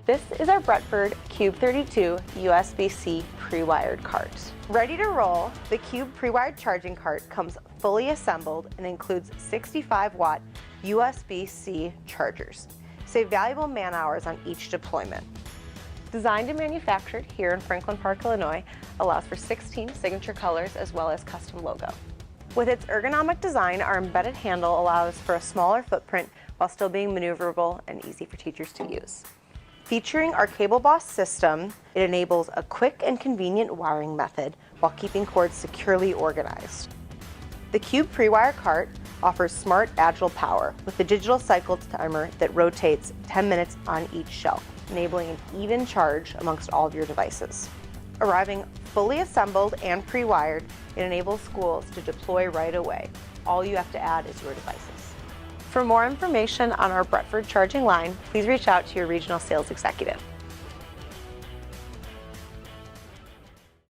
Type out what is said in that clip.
This is our Bretford Cube 32 USB-C pre-wired cart. Ready to roll, the Cube pre-wired charging cart comes fully assembled and includes 65-watt USB-C chargers. Save valuable man hours on each deployment. Designed and manufactured here in Franklin Park, Illinois, allows for 16 signature colors as well as custom logo. With its ergonomic design, our embedded handle allows for a smaller footprint while still being maneuverable and easy for teachers to use. Featuring our Cable Boss system, it enables a quick and convenient wiring method while keeping cords securely organized. The Cube pre-wire cart offers smart, agile power with a digital cycle timer that rotates 10 minutes on each shelf, enabling an even charge amongst all of your devices. Arriving fully assembled and pre-wired, it enables schools to deploy right away. All you have to add is your devices. For more information on our Bretford charging line, please reach out to your regional sales executive.